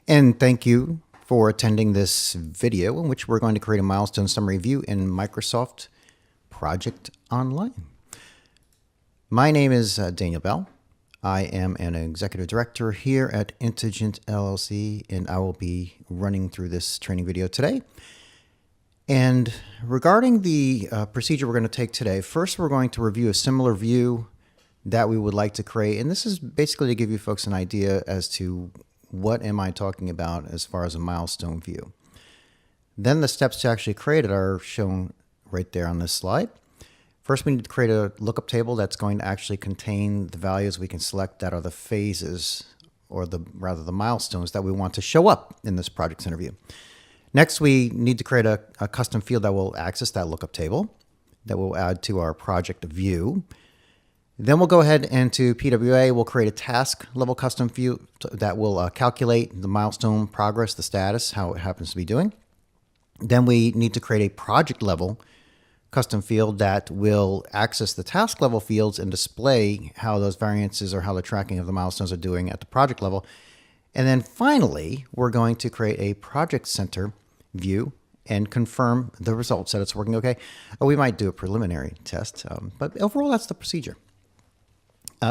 And thank you for attending this video in which we're going to create a milestone summary view in Microsoft Project Online. My name is Daniel Bell. I am an executive director here at Intelligent LLC, and I will be running through this training video today. And regarding the procedure we're going to take today, first we're going to review a similar view that we would like to create. And this is basically to give you folks an idea as to what am I talking about as far as a milestone view. Then the steps to actually create it are shown right there on this slide. First, we need to create a lookup table that's going to actually contain the values we can select that are the phases, or rather the milestones that we want to show up in this project center view. Next, we need to create a custom field that will access that lookup table that we'll add to our project view. Then we'll go ahead and to PWA, we'll create a task level custom field that will calculate the milestone progress, the status, how it happens to be doing. Then we need to create a project level custom field that will access the task level fields and display how those variances or how the tracking of the milestones are doing at the project level. And then finally, we're going to create a project center view and confirm the results that it's working okay. We might do a preliminary test, but overall that's the procedure.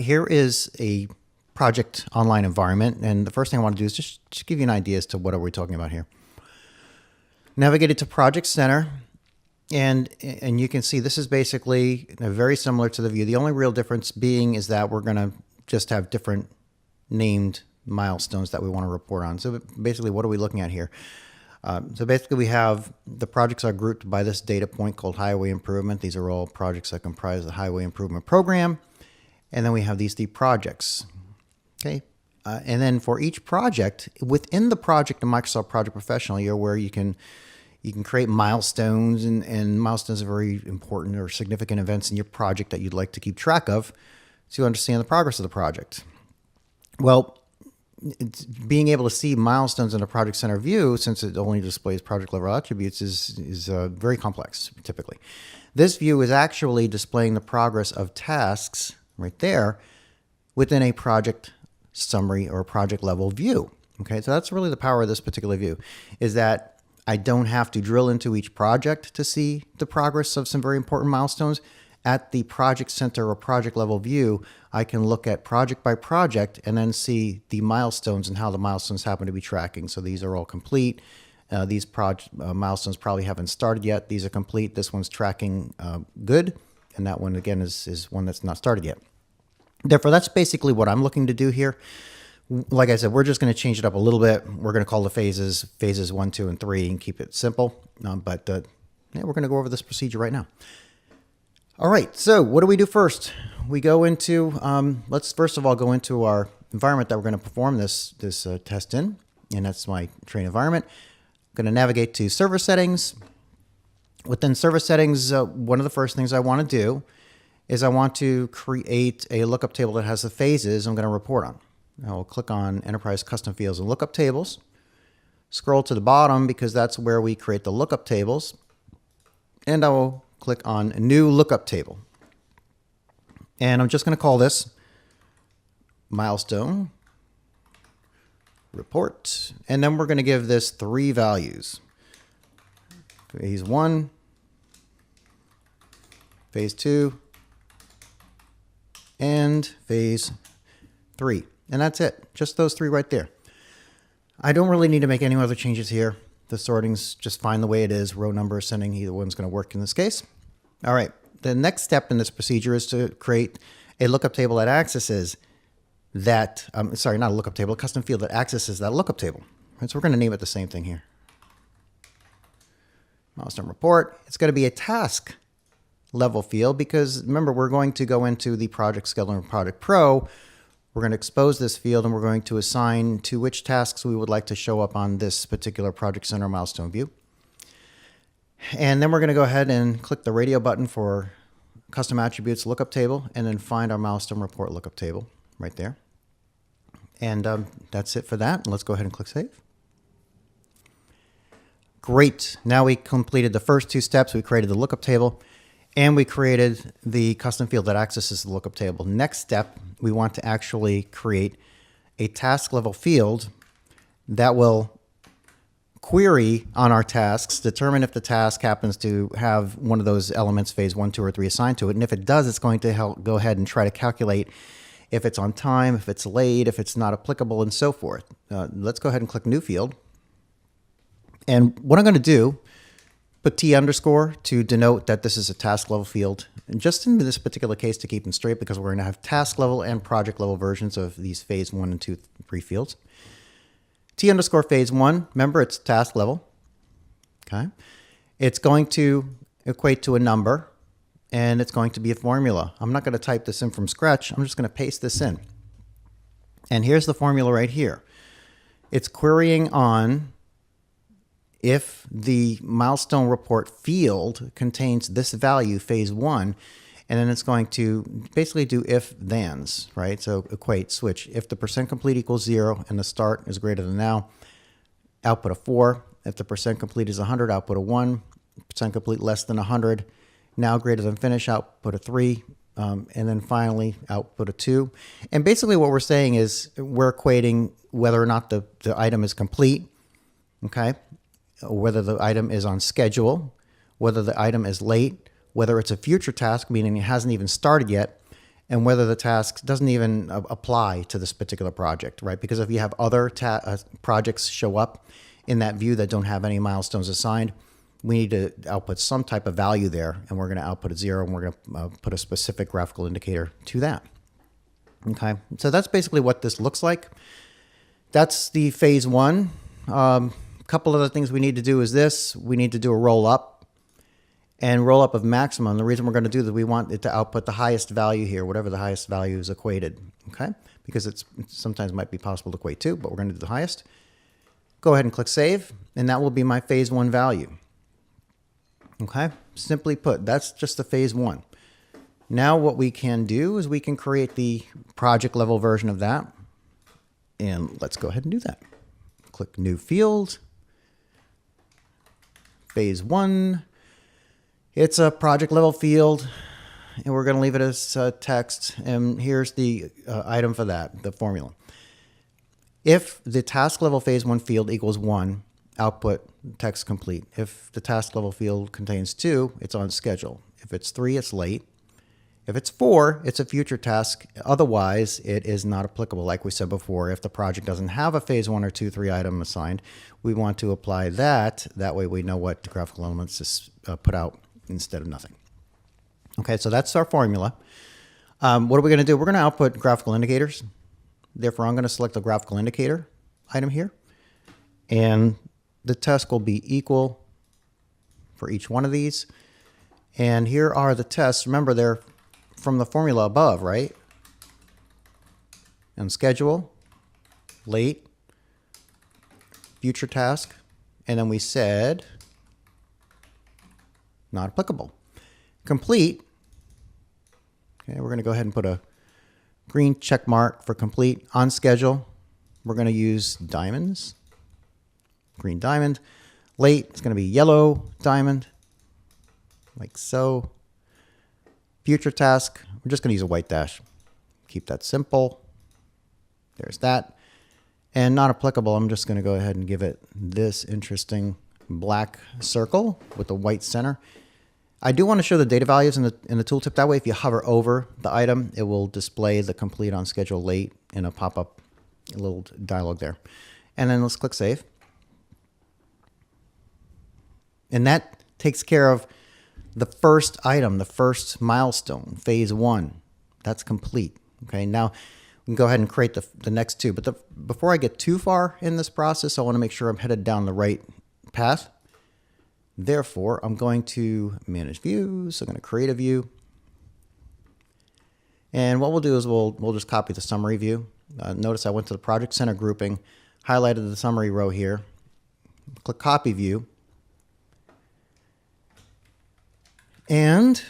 Here is a project online environment, and the first thing I want to do is just give you an idea as to what are we talking about here. Navigate it to Project Center, and you can see this is basically very similar to the view. The only real difference being is that we're going to just have different named milestones that we want to report on. So basically, what are we looking at here? So basically, we have the projects are grouped by this data point called highway improvement. These are all projects that comprise the highway improvement program. And then we have these three projects, okay? And then for each project, within the project in Microsoft Project Professional, you're where you can create milestones, and milestones are very important or significant events in your project that you'd like to keep track of to understand the progress of the project. Well, being able to see milestones in a project center view, since it only displays project level attributes, is very complex typically. This view is actually displaying the progress of tasks right there within a project summary or project level view. Okay, so that's really the power of this particular view, is that I don't have to drill into each project to see the progress of some very important milestones. At the project center or project level view, I can look at project by project and then see the milestones and how the milestones happen to be tracking. So these are all complete. These milestones probably haven't started yet. These are complete. This one's tracking good. And that one, again, is one that's not started yet. Therefore, that's basically what I'm looking to do here. Like I said, we're just going to change it up a little bit. We're going to call the phases 1, 2, and 3 and keep it simple. Yeah, we're going to go over this procedure right now. All right, so what do we do first? We go into, let's first of all go into our environment that we're going to perform this test in, and that's my train environment. I'm going to navigate to server settings. Within server settings, one of the first things I want to do is I want to create a lookup table that has the phases I'm going to report on. I'll click on Enterprise Custom Fields and Lookup Tables. Scroll to the bottom because that's where we create the lookup tables. And I will click on New Lookup Table. And I'm just going to call this Milestone Report. And then we're going to give this 3 values. Phase 1, Phase 2, and Phase 3. And that's it. Just those 3 right there. I don't really need to make any other changes here. The sorting's just fine the way it is. Row number ascending, either one's going to work in this case. All right. The next step in this procedure is to create a lookup table that accesses that, sorry, not a lookup table, a custom field that accesses that lookup table. Right, so we're going to name it the same thing here. Milestone report. It's going to be a task level field because remember, we're going to go into the project scheduler and project pro. We're going to expose this field and we're going to assign to which tasks we would like to show up on this particular project center milestone view. And then we're going to go ahead and click the radio button for custom attributes lookup table and then find our milestone report lookup table right there. And that's it for that. Let's go ahead and click save. Great. Now we completed the first 2 steps. We created the lookup table and we created the custom field that accesses the lookup table. Next step, we want to actually create a task level field that will query on our tasks, determine if the task happens to have one of those elements, phase 1, 2, or 3 assigned to it. And if it does, it's going to help go ahead and try to calculate if it's on time, if it's late, if it's not applicable, and so forth. Let's go ahead and click New Field. And what I'm going to do, put T underscore to denote that this is a task level field. And just in this particular case to keep them straight, because we're going to have task level and project level versions of these phase 1 and 2, 3 fields. T underscore phase 1, remember it's task level. Okay. It's going to equate to a number, and it's going to be a formula. I'm not going to type this in from scratch. I'm just going to paste this in. And here's the formula right here. It's querying on if the milestone report field contains this value, phase 1, and then it's going to basically do if-thens, right? So equate, switch. If the percent complete equals 0 and the start is greater than now, output a 4. If the percent complete is 100, output a 1. Percent complete less than 100, now greater than finish, output a 3. And then finally, output a 2. And basically what we're saying is we're equating whether or not the item is complete, okay? Whether the item is on schedule, whether the item is late, whether it's a future task, meaning it hasn't even started yet, and whether the task doesn't even apply to this particular project, right? Because if you have other projects show up in that view that don't have any milestones assigned, we need to output some type of value there, and we're going to output a 0, and we're going to put a specific graphical indicator to that. Okay, so that's basically what this looks like. That's the phase 1. Couple other things we need to do is this. We need to do a roll up and roll up of maximum. The reason we're going to do that, we want it to output the highest value here, whatever the highest value is equated, okay? Because it's sometimes might be possible to equate to, but we're going to do the highest. Go ahead and click save, and that will be my phase 1 value. Okay, simply put, that's just the phase 1. Now what we can do is we can create the project level version of that, and let's go ahead and do that. Click new field. Phase 1, it's a project level field, and we're going to leave it as text. And here's the item for that, the formula. If the task level phase 1 field equals 1, output text complete. If the task level field contains 2, it's on schedule. If it's 3, it's late. If it's 4, it's a future task. Otherwise, it is not applicable. Like we said before, if the project doesn't have a phase 1 or 2, 3 item assigned, we want to apply that. That way we know what the graphical elements is put out instead of nothing. Okay, so that's our formula. What are we going to do? We're going to output graphical indicators. Therefore, I'm going to select the graphical indicator item here. And the test will be equal for each one of these. And here are the tests. Remember, they're from the formula above, right? And schedule, late, future task, and then we said not applicable. Complete, okay, we're going to go ahead and put a green check mark for complete. On schedule, we're going to use diamonds, green diamond. Late, it's going to be yellow diamond, like so. Future task, we're just going to use a white dash. Keep that simple. There's that. And not applicable, I'm just going to go ahead and give it this interesting black circle with the white center. I do want to show the data values in the tooltip. That way, if you hover over the item, it will display the complete on schedule late in a pop-up little dialog there. And then let's click save. And that takes care of the first item, the first milestone, phase 1. That's complete. Okay, now we can go ahead and create the next 2. But before I get too far in this process, I want to make sure I'm headed down the right path. Therefore, I'm going to manage views. I'm going to create a view. And what we'll do is we'll just copy the summary view. Notice I went to the project center grouping, highlighted the summary row here. Click copy view. And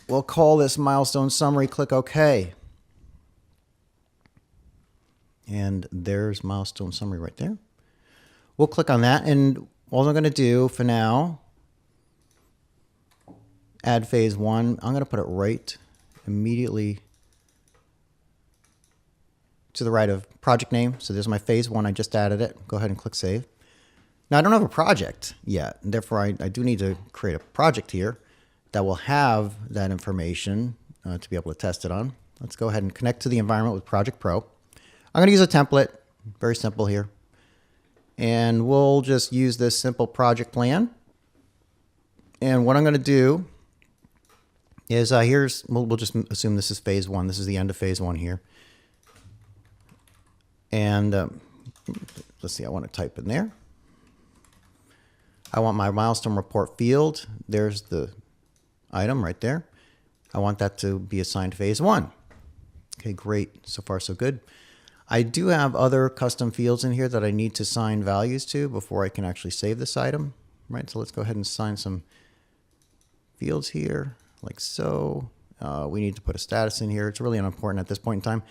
we'll call this milestone summary, click OK. And there's milestone summary right there. We'll click on that, and all I'm going to do for now, add phase 1. I'm going to put it right immediately to the right of project name. So there's my phase 1. I just added it. Go ahead and click save. Now I don't have a project yet, and therefore I do need to create a project here that will have that information to be able to test it on. Let's go ahead and connect to the environment with Project Pro. I'm going to use a template, very simple here. And we'll just use this simple project plan. And what I'm going to do is we'll just assume this is phase 1. This is the end of phase 1 here. And let's see, I want to type in there. I want my milestone report field. There's the item right there. I want that to be assigned phase 1. Okay, great. So far, so good. I do have other custom fields in here that I need to assign values to before I can actually save this item, right? So let's go ahead and assign some fields here, like so. We need to put a status in here. It's really unimportant at this point in time.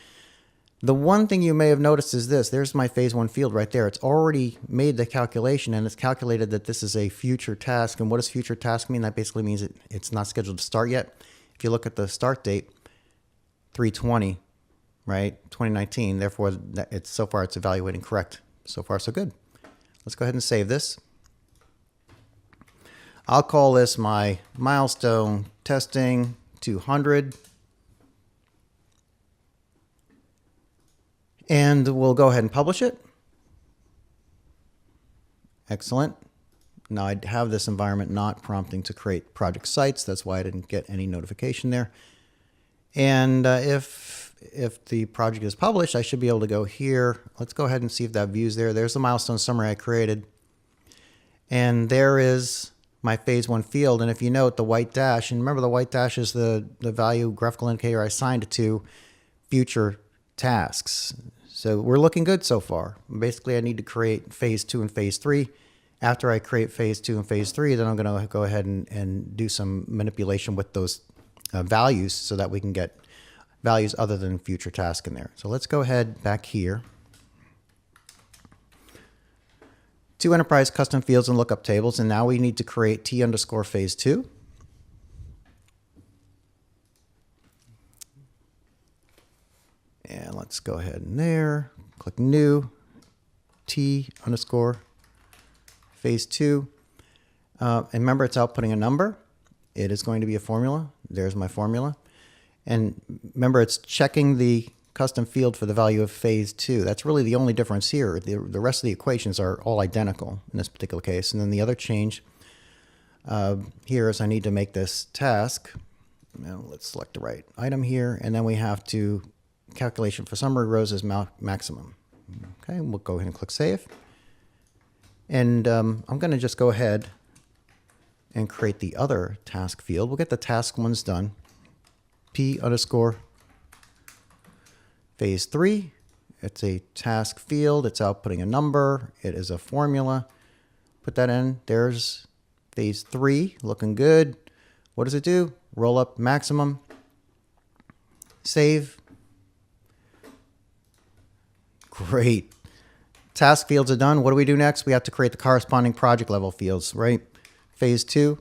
The one thing you may have noticed is this. There's my phase 1 field right there. It's already made the calculation, and it's calculated that this is a future task. And what does future task mean? That basically means it's not scheduled to start yet. If you look at the start date, 3/20, right, 2019. Therefore, so far it's evaluating correct. So far, so good. Let's go ahead and save this. I'll call this my milestone testing 200. And we'll go ahead and publish it. Excellent. Now I have this environment not prompting to create project sites. That's why I didn't get any notification there. And if the project is published, I should be able to go here. Let's go ahead and see if that view's there. There's the milestone summary I created. And there is my phase 1 field. And if you note the white dash, and remember the white dash is the value graphical indicator I assigned it to future tasks. So we're looking good so far. Basically, I need to create phase 2 and phase 3. After I create phase 2 and phase 3, then I'm going to go ahead and do some manipulation with those values so that we can get values other than future task in there. So let's go ahead back here to enterprise custom fields and lookup tables. And now we need to create T_phase 2. And let's go ahead in there, click new, T_phase 2. And remember, it's outputting a number. It is going to be a formula. There's my formula. And remember, it's checking the custom field for the value of phase 2. That's really the only difference here. The rest of the equations are all identical in this particular case. And then the other change here is I need to make this task. Now let's select the right item here. And then we have to calculation for summary rows is maximum. Okay, we'll go ahead and click save. And I'm going to just go ahead and create the other task field. We'll get the task ones done. P_phase 3. It's a task field. It's outputting a number. It is a formula. Put that in. There's phase 3, looking good. What does it do? Roll up maximum. Save. Great. Task fields are done. What do we do next? We have to create the corresponding project level fields, right? Phase 2.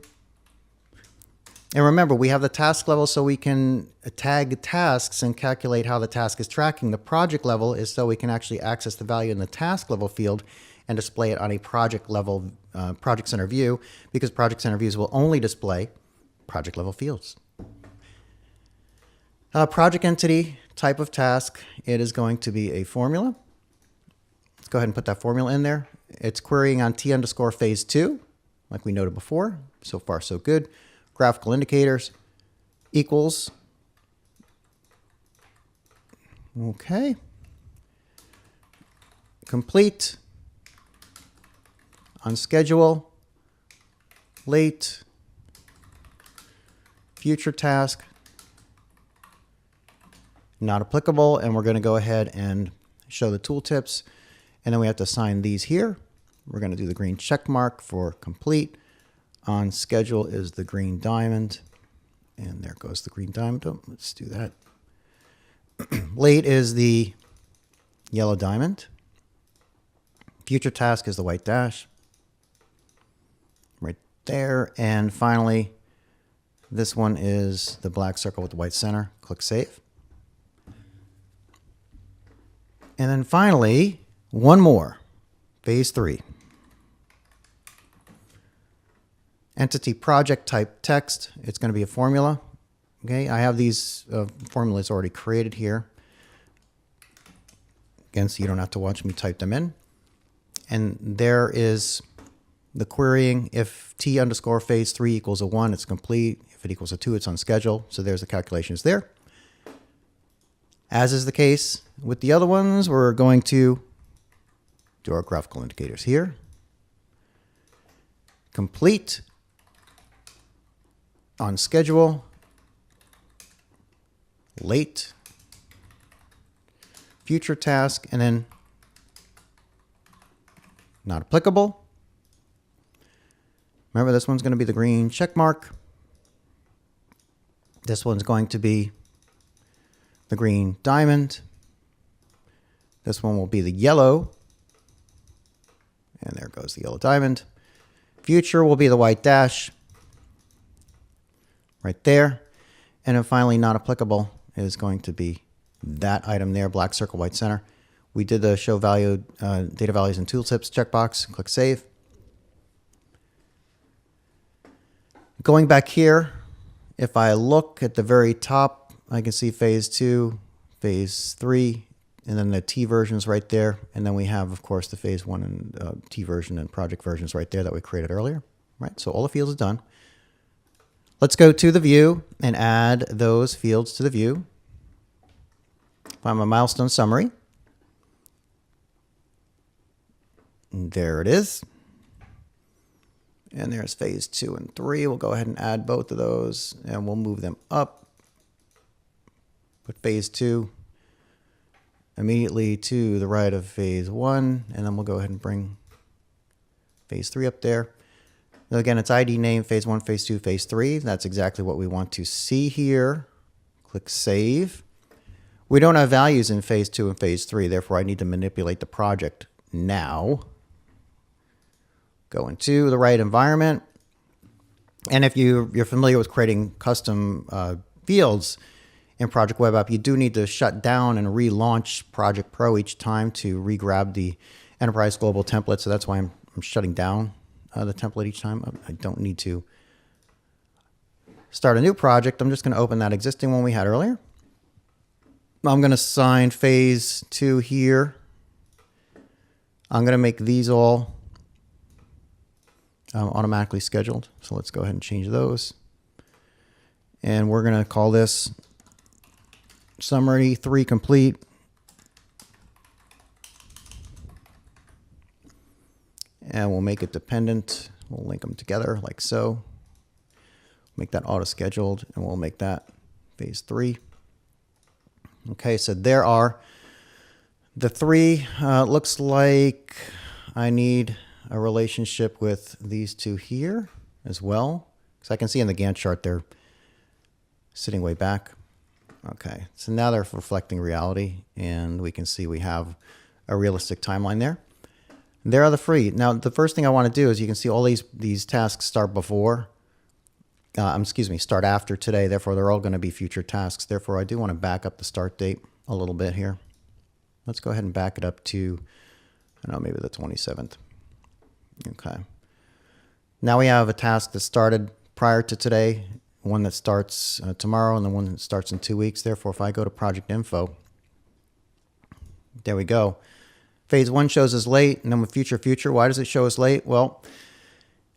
And remember, we have the task level so we can tag tasks and calculate how the task is tracking. The project level is so we can actually access the value in the task level field and display it on a project level project center view, because project center views will only display project level fields. Project entity, type of task, it is going to be a formula. Let's go ahead and put that formula in there. It's querying on T_phase 2, like we noted before. So far, so good. Graphical indicators equals. Okay. Complete. On schedule. Late. Future task. Not applicable. And we're going to go ahead and show the tooltips. And then we have to assign these here. We're going to do the green check mark for complete. On schedule is the green diamond. And there goes the green diamond. Oh, let's do that. Late is the yellow diamond. Future task is the white dash. Right there. And finally, this one is the black circle with the white center. Click Save. And then finally, one more, phase 3. Entity project type text. It's going to be a formula. Okay, I have these formulas already created here. Again, so you don't have to watch me type them in. And there is the querying. If t underscore phase 3 equals a 1, it's complete. If it equals a 2, it's on schedule. So there's the calculations there. As is the case with the other ones, we're going to do our graphical indicators here. Complete, on schedule, late, future task, and then not applicable. Remember, this one's going to be the green check mark. This one's going to be the green diamond. This one will be the yellow. And there goes the yellow diamond. Future will be the white dash right there. And then finally, not applicable is going to be that item there, black circle, white center. We did the show value, data values and tooltips checkbox. Click save. Going back here, if I look at the very top, I can see phase 2, phase 3, and then the T versions right there. And then we have, of course, the phase 1 and T version and project versions right there that we created earlier. Right, so all the fields are done. Let's go to the view and add those fields to the view. Find my milestone summary. And there it is. And there's phase 2 and 3. We'll go ahead and add both of those and we'll move them up. Put phase 2 immediately to the right of phase 1. And then we'll go ahead and bring phase 3 up there. Now again, it's ID name, phase 1, phase 2, phase 3. That's exactly what we want to see here. Click save. We don't have values in phase 2 and phase 3. Therefore, I need to manipulate the project now. Go into the right environment. And if you're familiar with creating custom fields in Project Web App, you do need to shut down and relaunch Project Pro each time to re-grab the Enterprise Global template. So that's why I'm shutting down the template each time. I don't need to start a new project. I'm just going to open that existing one we had earlier. I'm going to assign phase 2 here. I'm going to make these all automatically scheduled. So let's go ahead and change those. And we're going to call this summary 3 complete. And we'll make it dependent. We'll link them together like so. Make that auto scheduled and we'll make that phase 3. Okay, so there are the 3. Looks like I need a relationship with these 2 here as well. Because I can see in the Gantt chart they're sitting way back. Okay, so now they're reflecting reality and we can see we have a realistic timeline there. There are the free. Now, the first thing I want to do is you can see all these tasks start before, start after today. Therefore, they're all going to be future tasks. Therefore, I do want to back up the start date a little bit here. Let's go ahead and back it up to, I don't know, maybe the 27th. Okay. Now we have a task that started prior to today, one that starts tomorrow, and the one that starts in 2 weeks. Therefore, if I go to project info, there we go. Phase 1 shows as late, and then with future, why does it show as late? Well, it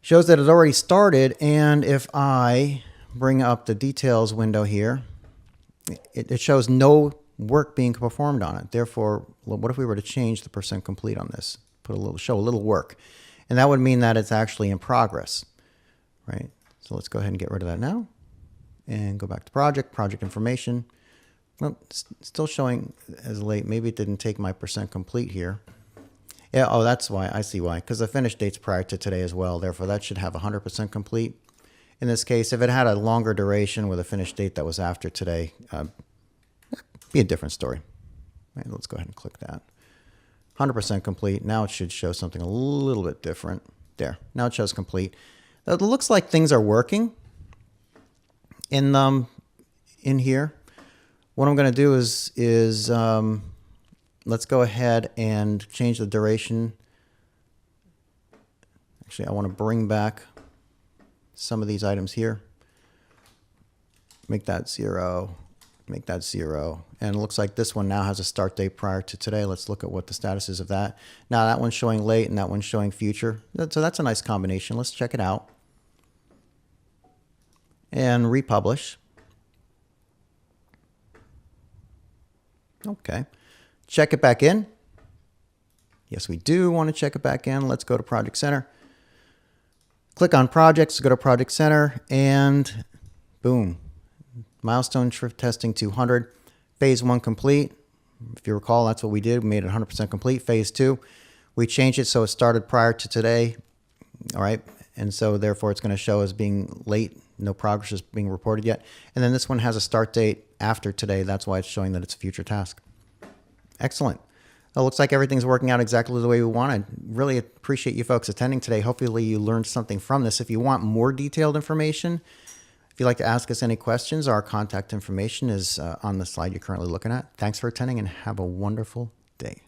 shows that it's already started, and if I bring up the details window here, it shows no work being performed on it. Therefore, what if we were to change the % complete on this? Show a little work. And that would mean that it's actually in progress, right? So let's go ahead and get rid of that now. And go back to project information. Well, it's still showing as late. Maybe it didn't take my % complete here. Yeah, oh, that's why. I see why. Because the finish date's prior to today as well. Therefore, that should have 100% complete. In this case, if it had a longer duration with a finish date that was after today, be a different story. Right, let's go ahead and click that. 100% complete. Now it should show something a little bit different. There. Now it shows complete. It looks like things are working in here. What I'm going to do is let's go ahead and change the duration. Actually, I want to bring back some of these items here. Make that 0, make that 0. And it looks like this one now has a start date prior to today. Let's look at what the status is of that. Now that one's showing late and that one's showing future. So that's a nice combination. Let's check it out. And republish. Okay. Check it back in. Yes, we do want to check it back in. Let's go to Project Center. Click on Projects, go to Project Center, and boom. Milestone testing 200. Phase 1 complete. If you recall, that's what we did. We made it 100% complete. Phase 2, we changed it so it started prior to today. All right. And so therefore it's going to show as being late. No progress is being reported yet. And then this one has a start date after today. That's why it's showing that it's a future task. Excellent. It looks like everything's working out exactly the way we wanted. Really appreciate you folks attending today. Hopefully you learned something from this. If you want more detailed information, if you'd like to ask us any questions, our contact information is on the slide you're currently looking at. Thanks for attending and have a wonderful day.